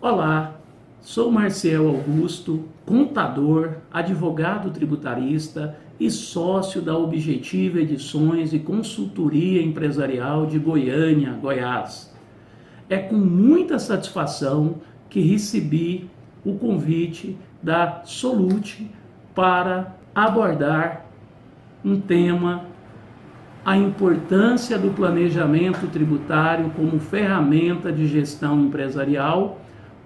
Olá, sou Marcel Augusto, contador, advogado tributarista e sócio da Objetiva Edições e Consultoria Empresarial de Goiânia, Goiás. É com muita satisfação que recebi o convite da Solute para abordar um tema: a importância do planejamento tributário como ferramenta de gestão empresarial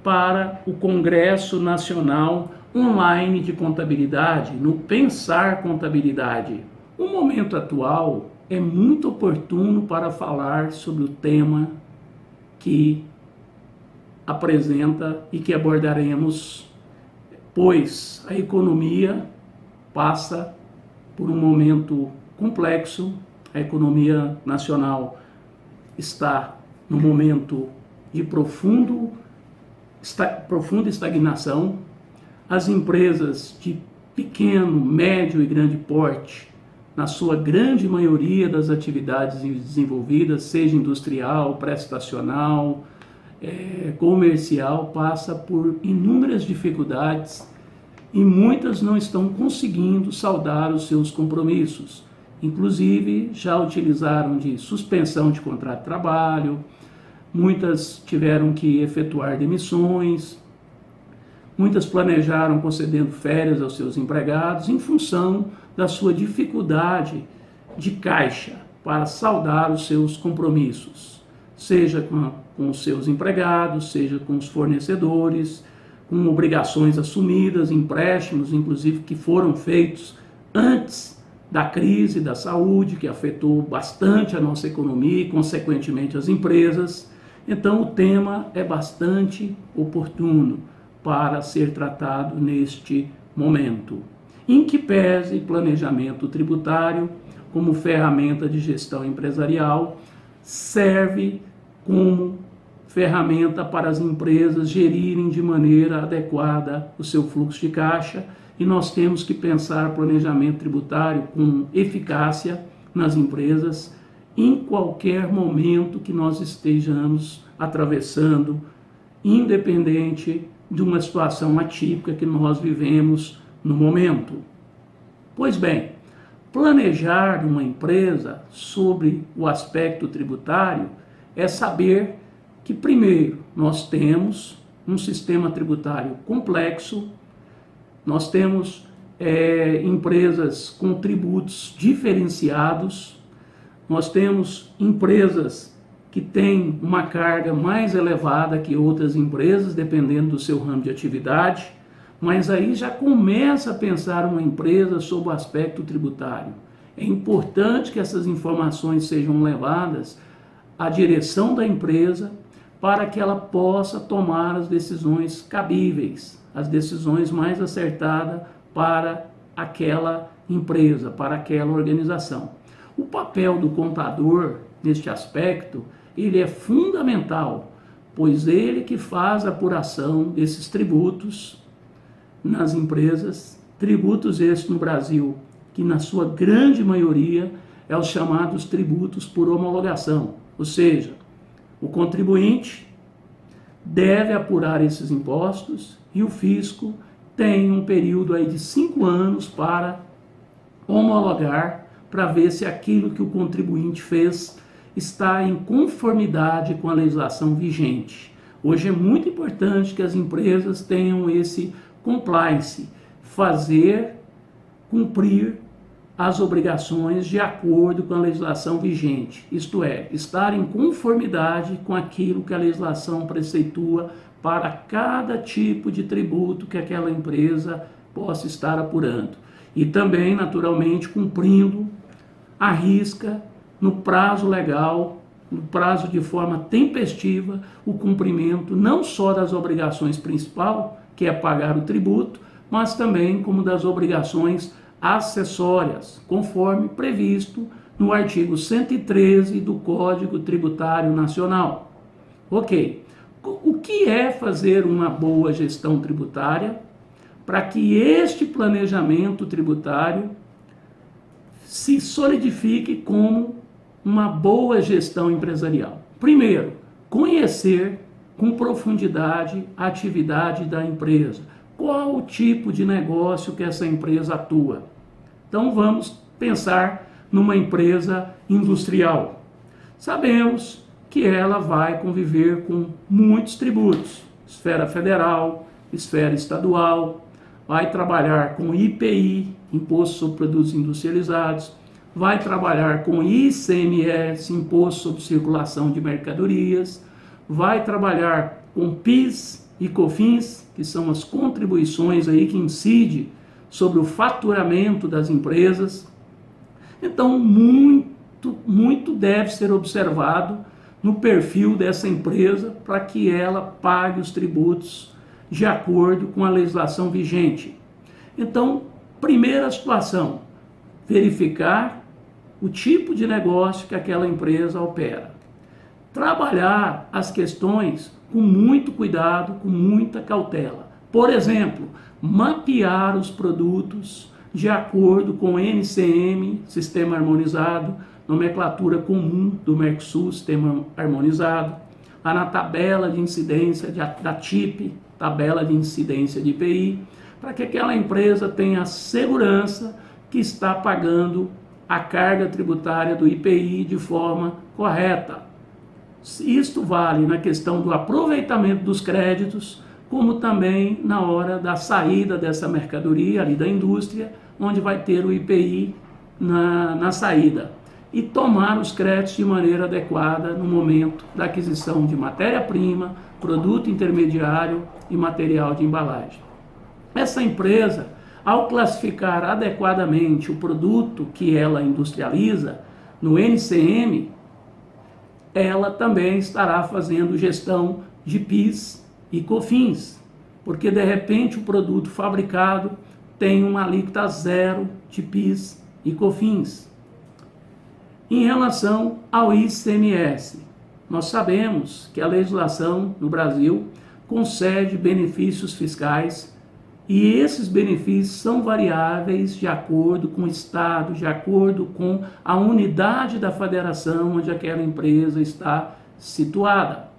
para o Congresso Nacional Online de Contabilidade, no Pensar Contabilidade. O momento atual é muito oportuno para falar sobre o tema que apresenta e que abordaremos, pois a economia passa por um momento complexo. A economia nacional está no momento de profunda estagnação. As empresas de pequeno, médio e grande porte, na sua grande maioria das atividades desenvolvidas, seja industrial, prestacional, comercial, passa por inúmeras dificuldades e muitas não estão conseguindo saldar os seus compromissos. Inclusive, já utilizaram de suspensão de contrato de trabalho, muitas tiveram que efetuar demissões, muitas planejaram concedendo férias aos seus empregados em função da sua dificuldade de caixa para saldar os seus compromissos, seja com os seus empregados, seja com os fornecedores, com obrigações assumidas, empréstimos, inclusive, que foram feitos antes da crise da saúde, que afetou bastante a nossa economia e, consequentemente, as empresas. Então, o tema é bastante oportuno para ser tratado neste momento, em que pese planejamento tributário como ferramenta de gestão empresarial, serve como ferramenta para as empresas gerirem de maneira adequada o seu fluxo de caixa, e nós temos que pensar planejamento tributário com eficácia nas empresas em qualquer momento que nós estejamos atravessando, independente de uma situação atípica que nós vivemos no momento. Pois bem, planejar uma empresa sobre o aspecto tributário é saber que, primeiro, nós temos um sistema tributário complexo, nós temos empresas com tributos diferenciados, nós temos empresas que têm uma carga mais elevada que outras empresas, dependendo do seu ramo de atividade, mas aí já começa a pensar uma empresa sob o aspecto tributário. É importante que essas informações sejam levadas à direção da empresa para que ela possa tomar as decisões cabíveis, as decisões mais acertadas para aquela empresa, para aquela organização. O papel do contador neste aspecto, ele é fundamental, pois ele que faz a apuração desses tributos nas empresas, tributos estes no Brasil, que na sua grande maioria é os chamados tributos por homologação, ou seja, o contribuinte deve apurar esses impostos e o fisco tem um período aí de 5 anos para homologar, para ver se aquilo que o contribuinte fez está em conformidade com a legislação vigente. Hoje é muito importante que as empresas tenham esse compliance, cumprir as obrigações de acordo com a legislação vigente, isto é, estar em conformidade com aquilo que a legislação preceitua para cada tipo de tributo que aquela empresa possa estar apurando. E também, naturalmente, cumprindo à risca, no prazo legal, no prazo de forma tempestiva, o cumprimento não só das obrigações principais, que é pagar o tributo, mas também como das obrigações acessórias, conforme previsto no artigo 113 do Código Tributário Nacional. Ok, o que é fazer uma boa gestão tributária para que este planejamento tributário se solidifique como uma boa gestão empresarial? Primeiro, conhecer com profundidade a atividade da empresa. Qual o tipo de negócio que essa empresa atua? Então vamos pensar numa empresa industrial. Sabemos que ela vai conviver com muitos tributos, esfera federal, esfera estadual, vai trabalhar com IPI, Imposto sobre Produtos Industrializados, vai trabalhar com ICMS, Imposto sobre Circulação de Mercadorias, vai trabalhar com PIS e COFINS, que são as contribuições aí que incidem sobre o faturamento das empresas. Então, muito deve ser observado no perfil dessa empresa para que ela pague os tributos de acordo com a legislação vigente. Então, primeira situação, verificar o tipo de negócio que aquela empresa opera. Trabalhar as questões com muito cuidado, com muita cautela. Por exemplo, mapear os produtos de acordo com o NCM, Sistema Harmonizado, nomenclatura comum do Mercosul, Sistema Harmonizado, lá na tabela de incidência da TIP, tabela de incidência de IPI, para que aquela empresa tenha segurança que está pagando a carga tributária do IPI de forma correta. Isto vale na questão do aproveitamento dos créditos, como também na hora da saída dessa mercadoria ali da indústria, onde vai ter o IPI na saída. E tomar os créditos de maneira adequada no momento da aquisição de matéria-prima, produto intermediário e material de embalagem. Essa empresa, ao classificar adequadamente o produto que ela industrializa no NCM, ela também estará fazendo gestão de PIS e COFINS, porque de repente o produto fabricado tem uma alíquota zero de PIS e COFINS. Em relação ao ICMS, nós sabemos que a legislação no Brasil concede benefícios fiscais e esses benefícios são variáveis de acordo com o Estado, de acordo com a unidade da federação onde aquela empresa está situada.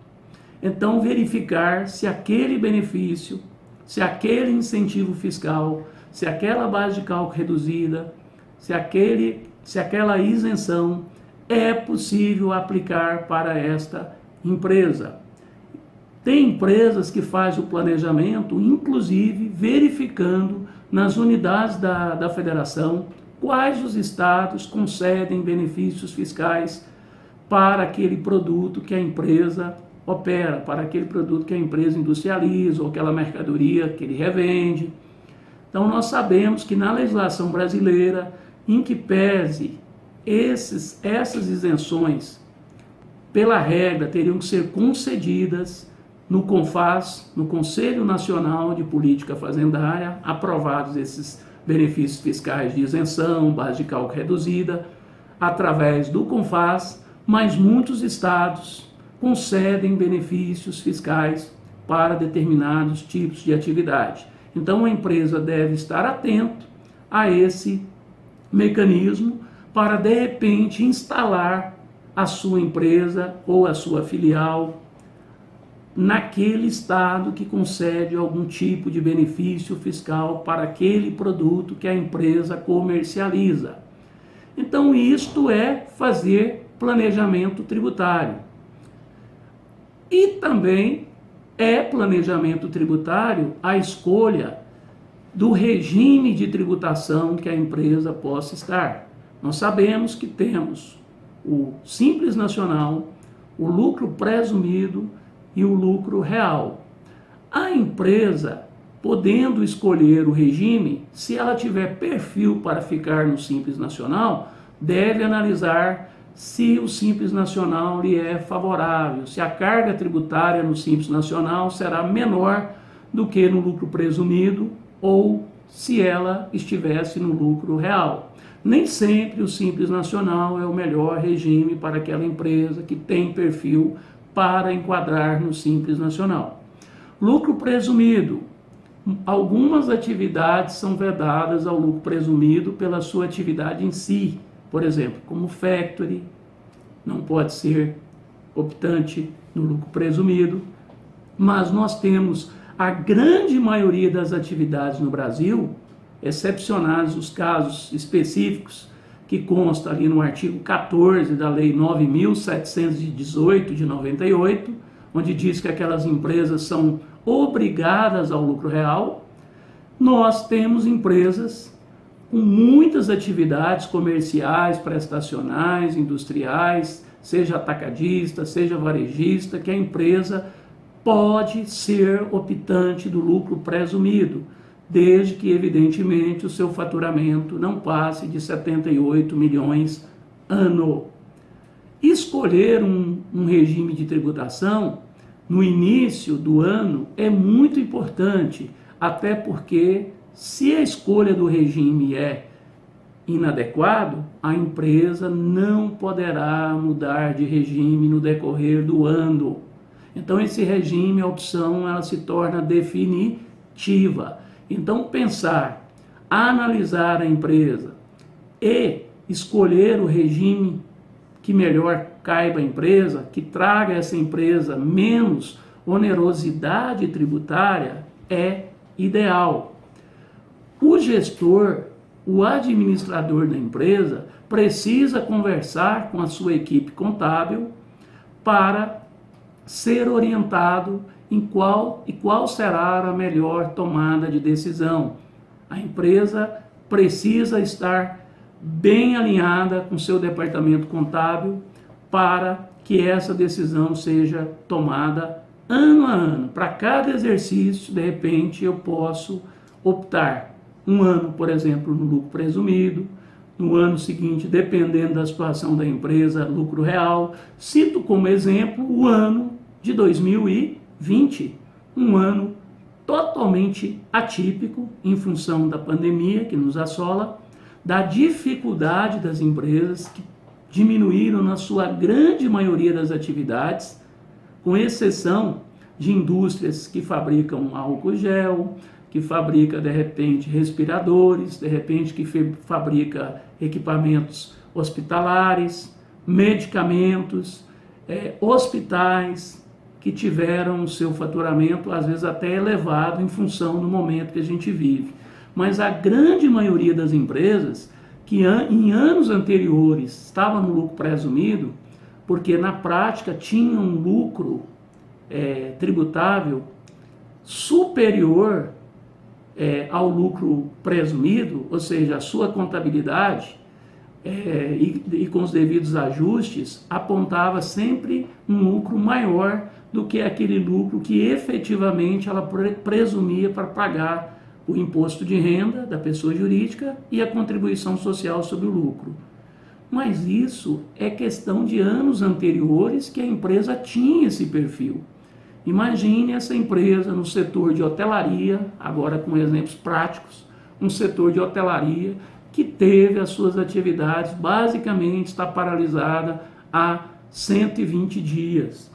Então, verificar se aquele benefício, se aquele incentivo fiscal, se aquela base de cálculo reduzida, se aquela isenção é possível aplicar para esta empresa. Tem empresas que fazem o planejamento, inclusive verificando nas unidades da federação quais os estados concedem benefícios fiscais para aquele produto que a empresa opera, para aquele produto que a empresa industrializa ou aquela mercadoria que ele revende. Então nós sabemos que na legislação brasileira, em que pese essas isenções, pela regra, teriam que ser concedidas no CONFAS, no Conselho Nacional de Política Fazendária, aprovados esses benefícios fiscais de isenção, base de cálculo reduzida, através do CONFAS, mas muitos estados concedem benefícios fiscais para determinados tipos de atividade. Então a empresa deve estar atento a esse mecanismo para, de repente, instalar a sua empresa ou a sua filial naquele estado que concede algum tipo de benefício fiscal para aquele produto que a empresa comercializa. Então, isto é fazer planejamento tributário. E também é planejamento tributário a escolha do regime de tributação que a empresa possa estar. Nós sabemos que temos o Simples Nacional, o lucro presumido e o lucro real. A empresa, podendo escolher o regime, se ela tiver perfil para ficar no Simples Nacional, deve analisar se o Simples Nacional lhe é favorável, se a carga tributária no Simples Nacional será menor do que no lucro presumido ou se ela estivesse no lucro real. Nem sempre o Simples Nacional é o melhor regime para aquela empresa que tem perfil para enquadrar no Simples Nacional. Lucro presumido. Algumas atividades são vedadas ao lucro presumido pela sua atividade em si. Por exemplo, como factory, não pode ser optante no lucro presumido. mas nós temos a grande maioria das atividades no Brasil, excepcionados os casos específicos que consta ali no artigo 14 da Lei 9.718 de 98, onde diz que aquelas empresas são obrigadas ao lucro real. Nós temos empresas com muitas atividades comerciais, prestacionais, industriais, seja atacadista, seja varejista, que a empresa pode ser optante do lucro presumido, desde que, evidentemente, o seu faturamento não passe de 78 milhões ano. Escolher um regime de tributação no início do ano é muito importante, até porque, se a escolha do regime é inadequado, a empresa não poderá mudar de regime no decorrer do ano. Então, esse regime, a opção, ela se torna definitiva. Então, pensar, analisar a empresa e escolher o regime que melhor caiba a empresa, que traga a essa empresa menos onerosidade tributária, é ideal. O gestor, o administrador da empresa, precisa conversar com a sua equipe contábil para ser orientado em qual será a melhor tomada de decisão. A empresa precisa estar bem alinhada com seu departamento contábil para que essa decisão seja tomada ano a ano. Para cada exercício, de repente, eu posso optar um ano, por exemplo, no lucro presumido, no ano seguinte, dependendo da situação da empresa, lucro real. Cito como exemplo o ano de 2020, um ano totalmente atípico em função da pandemia que nos assola, da dificuldade das empresas que diminuíram na sua grande maioria das atividades, com exceção de indústrias que fabricam álcool gel, que fabrica, de repente, respiradores, de repente, que fabrica equipamentos hospitalares, medicamentos, hospitais, que tiveram o seu faturamento, às vezes, até elevado em função do momento que a gente vive. Mas a grande maioria das empresas que em anos anteriores estavam no lucro presumido, porque na prática tinham um lucro tributável superior ao lucro presumido, ou seja, a sua contabilidade e com os devidos ajustes, apontava sempre um lucro maior do que aquele lucro que efetivamente ela presumia para pagar o imposto de renda da pessoa jurídica e a contribuição social sobre o lucro. Mas isso é questão de anos anteriores que a empresa tinha esse perfil. Imagine essa empresa no setor de hotelaria, agora com exemplos práticos, um setor de hotelaria que teve as suas atividades, basicamente está paralisada há 120 dias.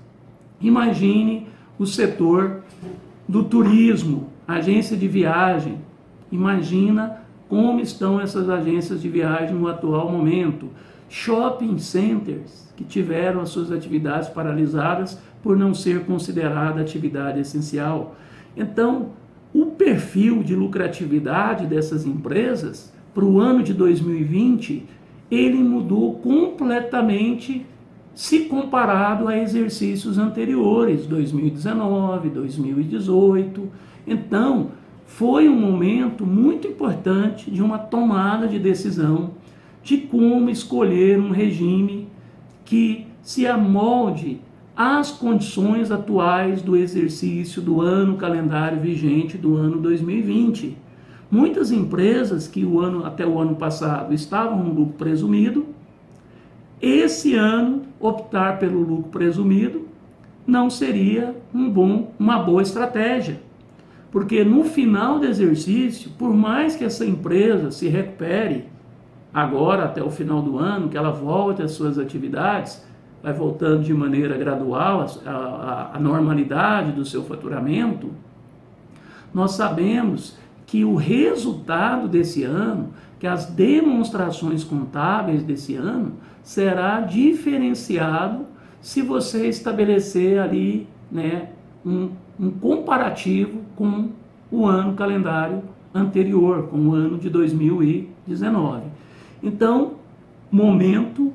Imagine o setor do turismo, agência de viagem. Imagina como estão essas agências de viagem no atual momento. Shopping centers que tiveram as suas atividades paralisadas por não ser considerada atividade essencial. Então, o perfil de lucratividade dessas empresas para o ano de 2020, ele mudou completamente se comparado a exercícios anteriores, 2019, 2018. Então, foi um momento muito importante de uma tomada de decisão de como escolher um regime que se amolde às condições atuais do exercício do ano calendário vigente do ano 2020. Muitas empresas que até o ano passado estavam no lucro presumido, esse ano optar pelo lucro presumido não seria uma boa estratégia, porque no final do exercício, por mais que essa empresa se recupere agora até o final do ano, que ela volte às suas atividades, vai voltando de maneira gradual à normalidade do seu faturamento, nós sabemos que o resultado desse ano, que as demonstrações contábeis desse ano, será diferenciado se você estabelecer ali um um comparativo com o ano calendário anterior, com o ano de 2019. Então, momento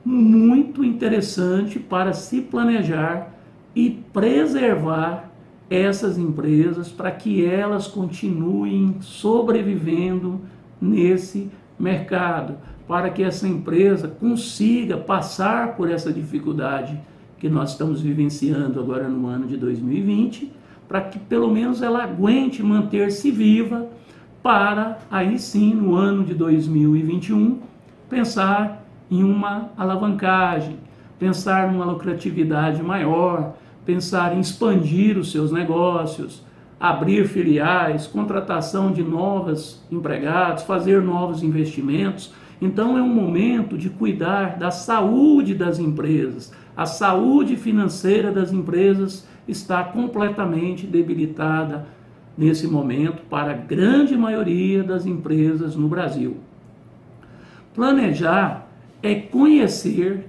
muito interessante para se planejar e preservar essas empresas para que elas continuem sobrevivendo nesse mercado, para que essa empresa consiga passar por essa dificuldade que nós estamos vivenciando agora no ano de 2020, para que pelo menos ela aguente manter-se viva para aí sim no ano de 2021 pensar em uma alavancagem, pensar numa lucratividade maior, pensar em expandir os seus negócios, abrir filiais, contratação de novos empregados, fazer novos investimentos. Então é um momento de cuidar da saúde das empresas. A saúde financeira das empresas está completamente debilitada nesse momento para a grande maioria das empresas no Brasil. Planejar é conhecer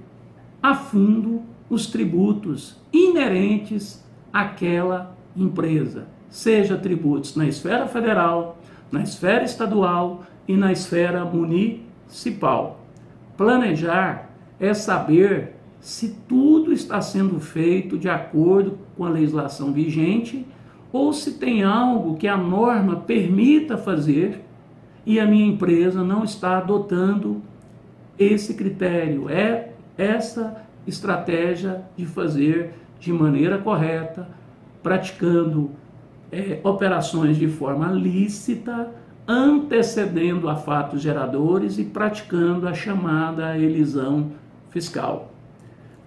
a fundo os tributos inerentes àquela empresa, seja tributos na esfera federal, na esfera estadual e na esfera municipal. Planejar é saber se tudo está sendo feito de acordo com a legislação vigente ou se tem algo que a norma permita fazer e a minha empresa não está adotando esse critério, essa estratégia de fazer de maneira correta, praticando operações de forma lícita, antecedendo a fatos geradores e praticando a chamada elisão fiscal.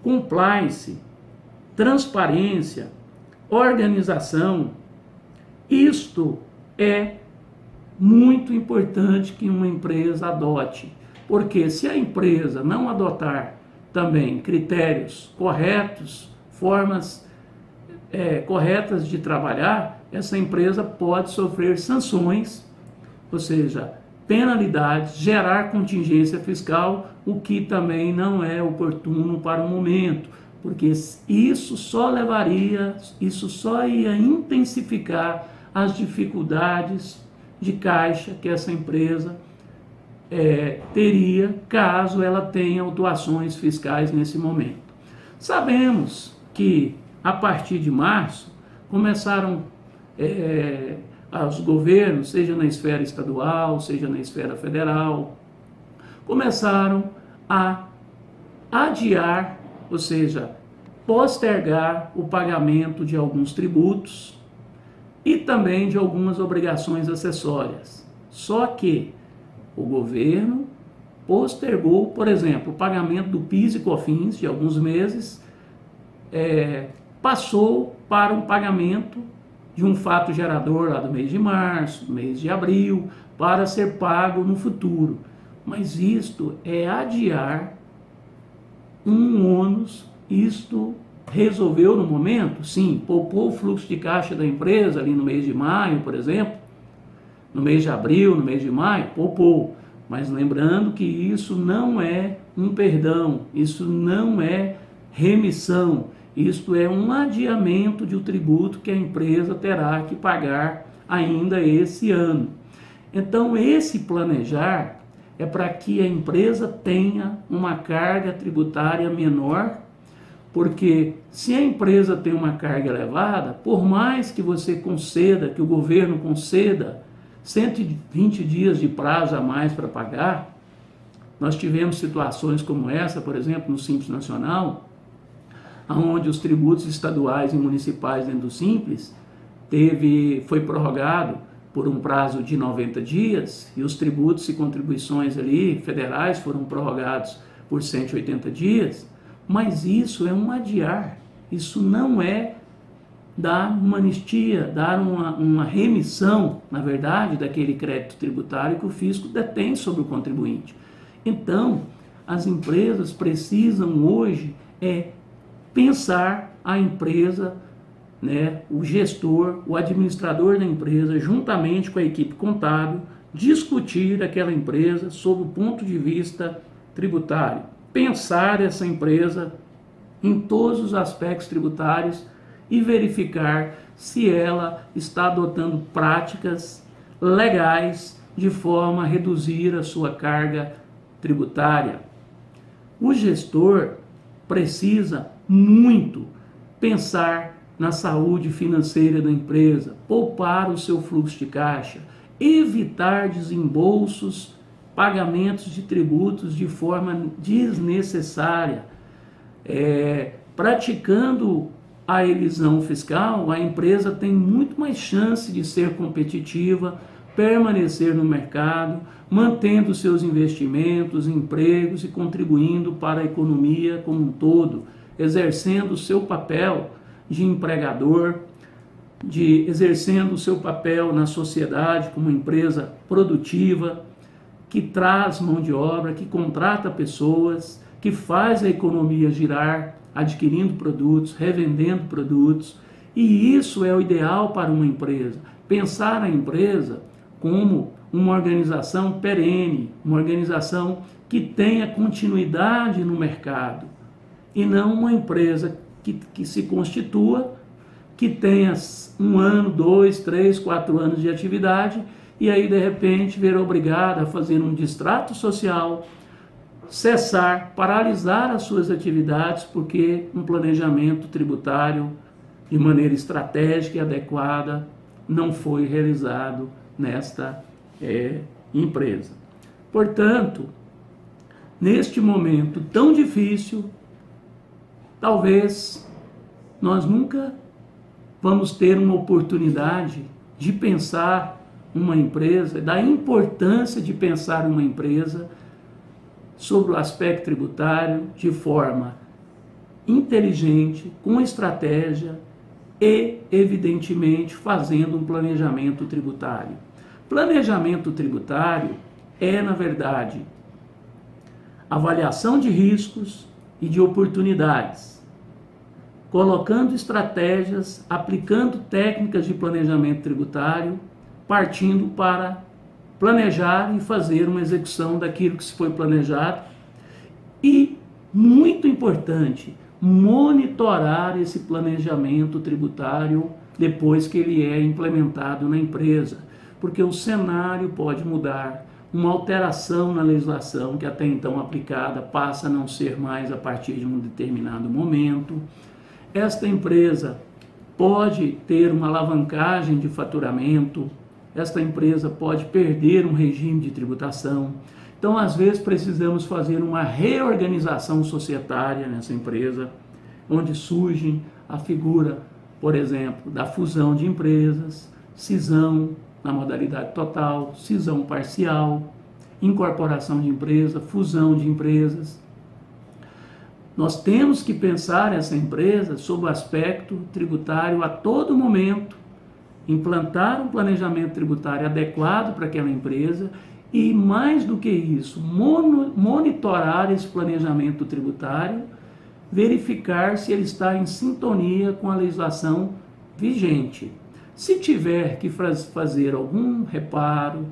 Compliance, transparência, organização, isto é muito importante que uma empresa adote, porque se a empresa não adotar também critérios corretos, formas corretas de trabalhar, essa empresa pode sofrer sanções, ou seja, penalidades, gerar contingência fiscal, o que também não é oportuno para o momento, porque isso só ia intensificar as dificuldades de caixa que essa empresa teria caso ela tenha autuações fiscais nesse momento. Sabemos que a partir de março começaram os governos, seja na esfera estadual, seja na esfera federal, começaram a adiar, ou seja, postergar o pagamento de alguns tributos e também de algumas obrigações acessórias. Só que o governo postergou, por exemplo, o pagamento do PIS e COFINS de alguns meses, passou para um pagamento de um fato gerador lá do mês de março, do mês de abril, para ser pago no futuro. Mas isto é adiar um ônus, isto resolveu no momento? Sim, poupou o fluxo de caixa da empresa ali no mês de maio, por exemplo, no mês de abril, no mês de maio, poupou. Mas lembrando que isso não é um perdão, isso não é remissão, isto é um adiamento de um tributo que a empresa terá que pagar ainda esse ano. Então, esse planejar é para que a empresa tenha uma carga tributária menor, porque se a empresa tem uma carga elevada, por mais que você conceda, que o governo conceda 120 dias de prazo a mais para pagar, nós tivemos situações como essa, por exemplo, no Simples Nacional, onde os tributos estaduais e municipais dentro do Simples foi prorrogado por um prazo de 90 dias e os tributos e contribuições ali federais foram prorrogados por 180 dias, mas isso é um adiar, isso não é dar uma anistia, dar uma remissão, na verdade, daquele crédito tributário que o fisco detém sobre o contribuinte. Então, as empresas precisam hoje pensar a empresa, o gestor, o administrador da empresa, juntamente com a equipe contábil, discutir aquela empresa sob o ponto de vista tributário, pensar essa empresa em todos os aspectos tributários e verificar se ela está adotando práticas legais de forma a reduzir a sua carga tributária. O gestor precisa muito pensar na saúde financeira da empresa, poupar o seu fluxo de caixa, evitar desembolsos, pagamentos de tributos de forma desnecessária. Praticando a elisão fiscal, a empresa tem muito mais chance de ser competitiva, permanecer no mercado, mantendo seus investimentos, empregos e contribuindo para a economia como um todo, exercendo o seu papel de empregador, exercendo o seu papel na sociedade como empresa produtiva, que traz mão de obra, que contrata pessoas, que faz a economia girar, adquirindo produtos, revendendo produtos. E isso é o ideal para uma empresa. Pensar a empresa como uma organização perene, uma organização que tenha continuidade no mercado, e não uma empresa que se constitua, que tenha 1 ano, 2, 3, 4 anos de atividade e aí de repente ver obrigada a fazer um distrato social, cessar, paralisar as suas atividades porque um planejamento tributário de maneira estratégica e adequada não foi realizado nesta empresa. Portanto, neste momento tão difícil, talvez nós nunca vamos ter uma oportunidade de pensar uma empresa, da importância de pensar uma empresa sobre o aspecto tributário de forma inteligente, com estratégia e, evidentemente, fazendo um planejamento tributário. Planejamento tributário é, na verdade, avaliação de riscos e de oportunidades, colocando estratégias, aplicando técnicas de planejamento tributário, partindo para planejar e fazer uma execução daquilo que se foi planejado e, muito importante, monitorar esse planejamento tributário depois que ele é implementado na empresa, porque o cenário pode mudar, uma alteração na legislação que até então aplicada passa a não ser mais a partir de um determinado momento. Esta empresa pode ter uma alavancagem de faturamento, esta empresa pode perder um regime de tributação. Então, às vezes, precisamos fazer uma reorganização societária nessa empresa, onde surge a figura, por exemplo, da fusão de empresas, cisão na modalidade total, cisão parcial, incorporação de empresa, fusão de empresas. Nós temos que pensar essa empresa sob o aspecto tributário a todo momento, implantar um planejamento tributário adequado para aquela empresa e, mais do que isso, monitorar esse planejamento tributário, verificar se ele está em sintonia com a legislação vigente. Se tiver que fazer algum reparo,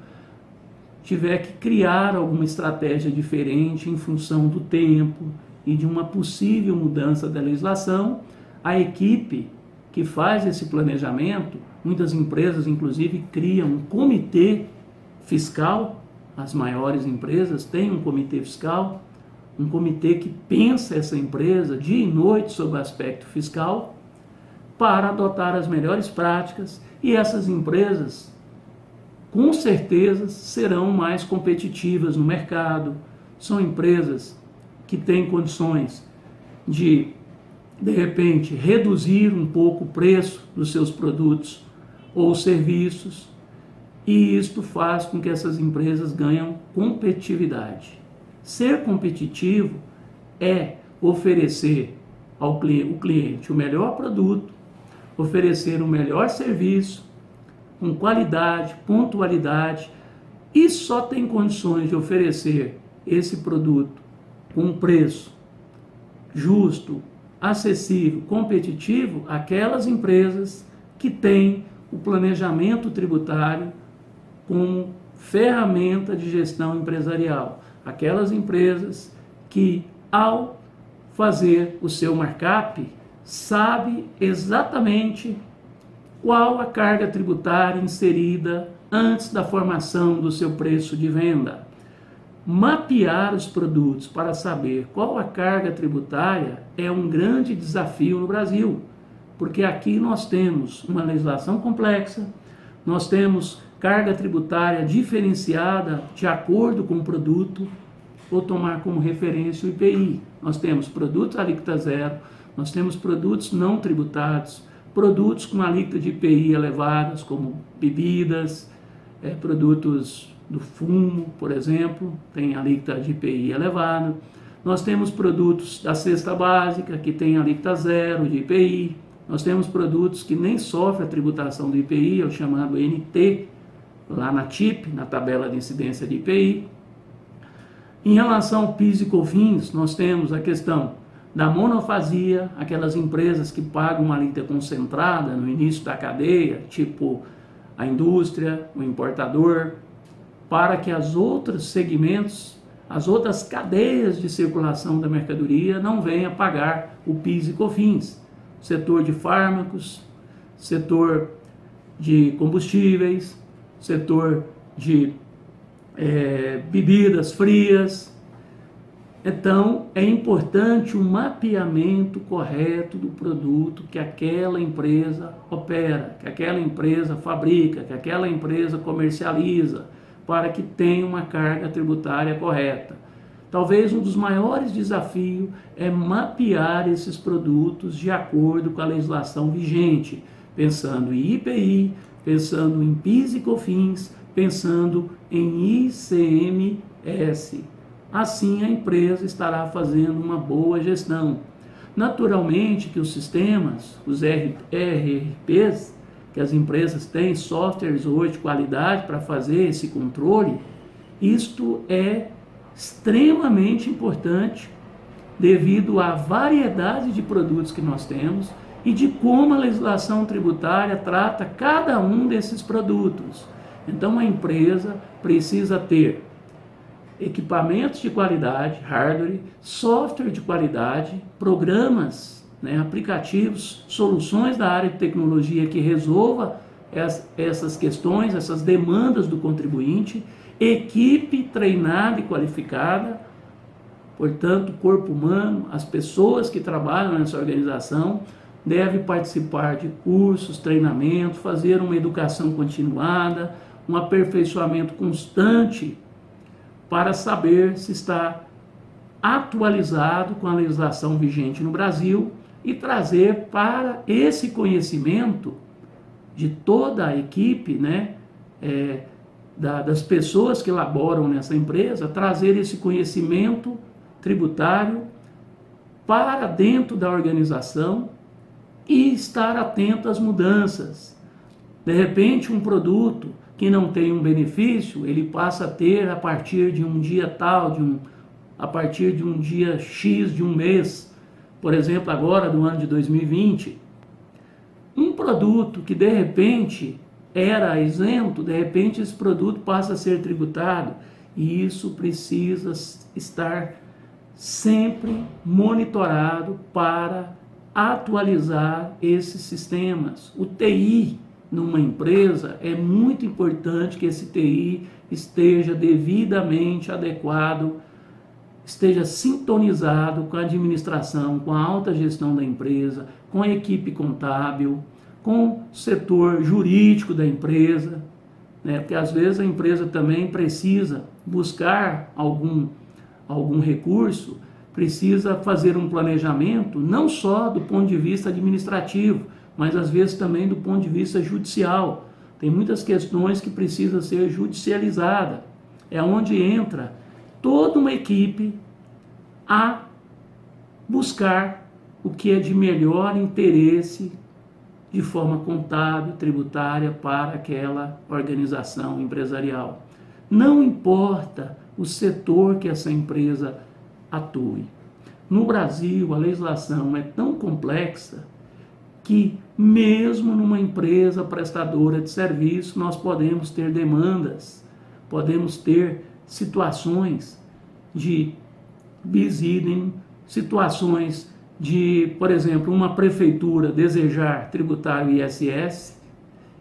tiver que criar alguma estratégia diferente em função do tempo e de uma possível mudança da legislação, a equipe que faz esse planejamento, muitas empresas inclusive criam um comitê fiscal, as maiores empresas têm um comitê fiscal, um comitê que pensa essa empresa dia e noite sobre o aspecto fiscal para adotar as melhores práticas, e essas empresas com certeza serão mais competitivas no mercado. São empresas que têm condições de repente, reduzir um pouco o preço dos seus produtos ou serviços, e isto faz com que essas empresas ganhem competitividade. Ser competitivo é oferecer ao cliente o melhor produto, oferecer o melhor serviço, com qualidade, pontualidade, e só tem condições de oferecer esse produto com um preço justo, acessível, competitivo, aquelas empresas que têm o planejamento tributário como ferramenta de gestão empresarial. Aquelas empresas que, ao fazer o seu markup, sabe exatamente qual a carga tributária inserida antes da formação do seu preço de venda. Mapear os produtos para saber qual a carga tributária é um grande desafio no Brasil, porque aqui nós temos uma legislação complexa, nós temos carga tributária diferenciada de acordo com o produto. Vou tomar como referência o IPI. Nós temos produtos alíquota zero, nós temos produtos não tributados, produtos com alíquota de IPI elevadas, como bebidas, produtos do fumo, por exemplo, tem alíquota de IPI elevada. Nós temos produtos da cesta básica, que tem alíquota zero de IPI. Nós temos produtos que nem sofrem a tributação do IPI, é o chamado NT, lá na TIP, na tabela de incidência de IPI. Em relação ao PIS e COFINS, nós temos a questão da monofasia, aquelas empresas que pagam uma alíquota concentrada no início da cadeia, tipo a indústria, o importador, para que os outros segmentos, as outras cadeias de circulação da mercadoria não venham pagar o PIS e COFINS. Setor de fármacos, setor de combustíveis, setor de bebidas frias. Então, é importante o mapeamento correto do produto que aquela empresa opera, que aquela empresa fabrica, que aquela empresa comercializa, para que tenha uma carga tributária correta. Talvez um dos maiores desafios é mapear esses produtos de acordo com a legislação vigente, pensando em IPI, pensando em PIS e COFINS, pensando em ICMS. Assim, a empresa estará fazendo uma boa gestão. Naturalmente que os sistemas, os ERPs, que as empresas têm, softwares hoje de qualidade para fazer esse controle, isto é extremamente importante devido à variedade de produtos que nós temos e de como a legislação tributária trata cada um desses produtos. Então, a empresa precisa ter equipamentos de qualidade, hardware, software de qualidade, programas, aplicativos, soluções da área de tecnologia que resolva essas questões, essas demandas do contribuinte, equipe treinada e qualificada, portanto, corpo humano, as pessoas que trabalham nessa organização devem participar de cursos, treinamentos, fazer uma educação continuada, um aperfeiçoamento constante para saber se está atualizado com a legislação vigente no Brasil e trazer para esse conhecimento de toda a equipe, das pessoas que elaboram nessa empresa, trazer esse conhecimento tributário para dentro da organização e estar atento às mudanças. De repente, um produto que não tem um benefício, ele passa a ter a partir de um dia tal, a partir de um dia X de um mês, por exemplo, agora do ano de 2020. Um produto que de repente era isento, de repente esse produto passa a ser tributado, e isso precisa estar sempre monitorado para atualizar esses sistemas. O TI numa empresa, é muito importante que esse TI esteja devidamente adequado, esteja sintonizado com a administração, com a alta gestão da empresa, com a equipe contábil, com o setor jurídico da empresa, porque às vezes a empresa também precisa buscar algum recurso, precisa fazer um planejamento, não só do ponto de vista administrativo, mas às vezes também do ponto de vista judicial. Tem muitas questões que precisam ser judicializadas. É onde entra toda uma equipe a buscar o que é de melhor interesse de forma contábil, tributária para aquela organização empresarial. Não importa o setor que essa empresa atue. No Brasil, a legislação é tão complexa que mesmo numa empresa prestadora de serviço, nós podemos ter demandas, podemos ter situações de bis idem, situações de, por exemplo, uma prefeitura desejar tributar o ISS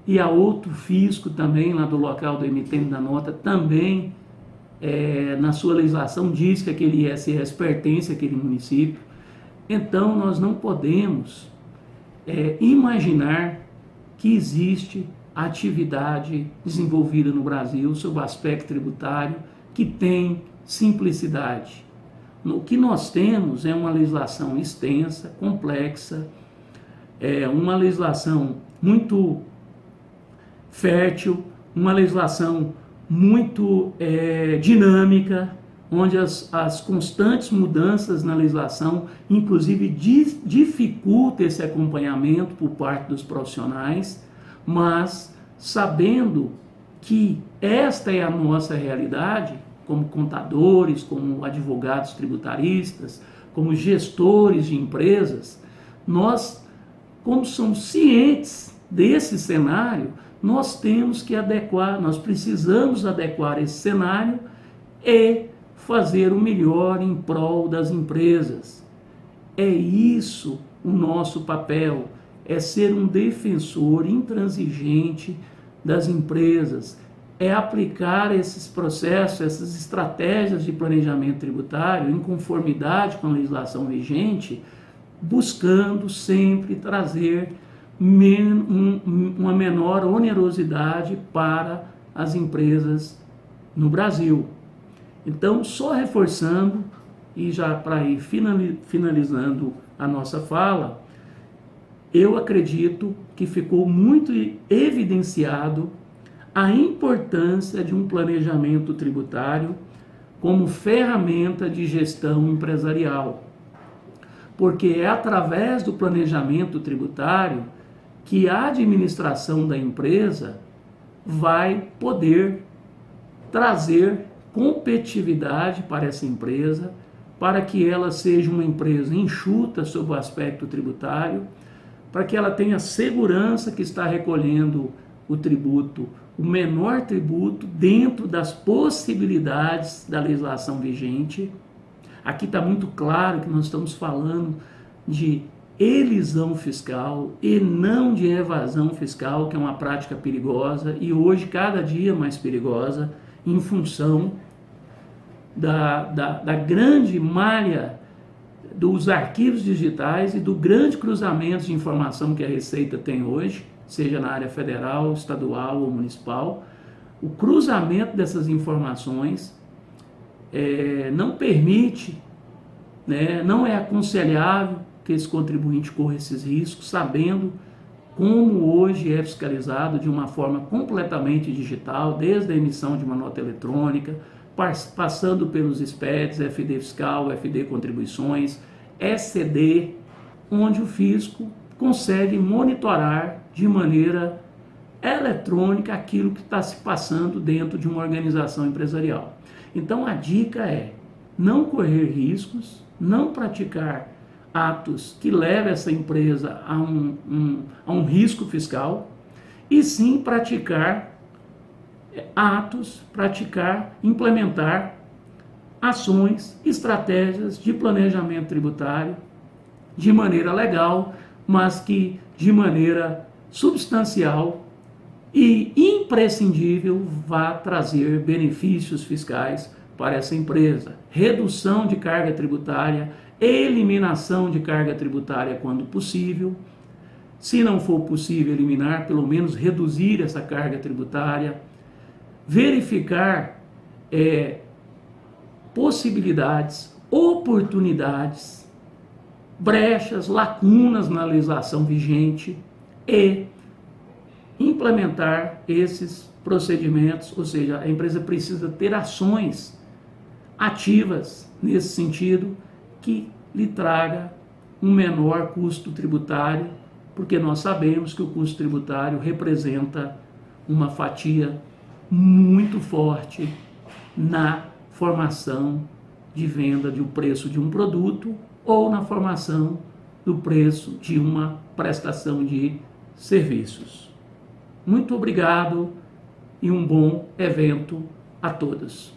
e a outro fisco também, lá do local do emitente da nota, também na sua legislação diz que aquele ISS pertence àquele município. Então nós não podemos imaginar que existe atividade desenvolvida no Brasil sob o aspecto tributário que tem simplicidade. O que nós temos é uma legislação extensa, complexa, uma legislação muito fértil, uma legislação muito dinâmica, onde as constantes mudanças na legislação, inclusive, dificultam esse acompanhamento por parte dos profissionais, mas sabendo que esta é a nossa realidade, como contadores, como advogados tributaristas, como gestores de empresas, nós, como somos cientes desse cenário, nós temos que adequar, nós precisamos adequar esse cenário e fazer o melhor em prol das empresas. É isso o nosso papel, é ser um defensor intransigente das empresas, é aplicar esses processos, essas estratégias de planejamento tributário em conformidade com a legislação vigente, buscando sempre trazer uma menor onerosidade para as empresas no Brasil. Então, só reforçando, e já para ir finalizando a nossa fala, eu acredito que ficou muito evidenciado a importância de um planejamento tributário como ferramenta de gestão empresarial. Porque é através do planejamento tributário que a administração da empresa vai poder trazer competitividade para essa empresa, para que ela seja uma empresa enxuta sob o aspecto tributário, para que ela tenha segurança que está recolhendo o tributo, o menor tributo dentro das possibilidades da legislação vigente. Aqui está muito claro que nós estamos falando de elisão fiscal e não de evasão fiscal, que é uma prática perigosa e hoje cada dia mais perigosa em função da grande malha dos arquivos digitais e do grande cruzamento de informação que a Receita tem hoje, seja na área federal, estadual ou municipal. O cruzamento dessas informações não permite, não é aconselhável que esse contribuinte corra esses riscos, sabendo como hoje é fiscalizado de uma forma completamente digital, desde a emissão de uma nota eletrônica, passando pelos SPEDs, FD Fiscal, FD Contribuições, SCD, onde o fisco consegue monitorar de maneira eletrônica aquilo que está se passando dentro de uma organização empresarial. Então a dica é não correr riscos, não praticar atos que levem essa empresa a um risco fiscal, e sim praticar implementar ações, estratégias de planejamento tributário de maneira legal, mas que de maneira substancial e imprescindível vá trazer benefícios fiscais para essa empresa. Redução de carga tributária, eliminação de carga tributária quando possível. Se não for possível eliminar, pelo menos reduzir essa carga tributária. Verificar possibilidades, oportunidades, brechas, lacunas na legislação vigente e implementar esses procedimentos, ou seja, a empresa precisa ter ações ativas nesse sentido que lhe traga um menor custo tributário, porque nós sabemos que o custo tributário representa uma fatia muito forte na formação de venda do preço de um produto ou na formação do preço de uma prestação de serviços. Muito obrigado e um bom evento a todos.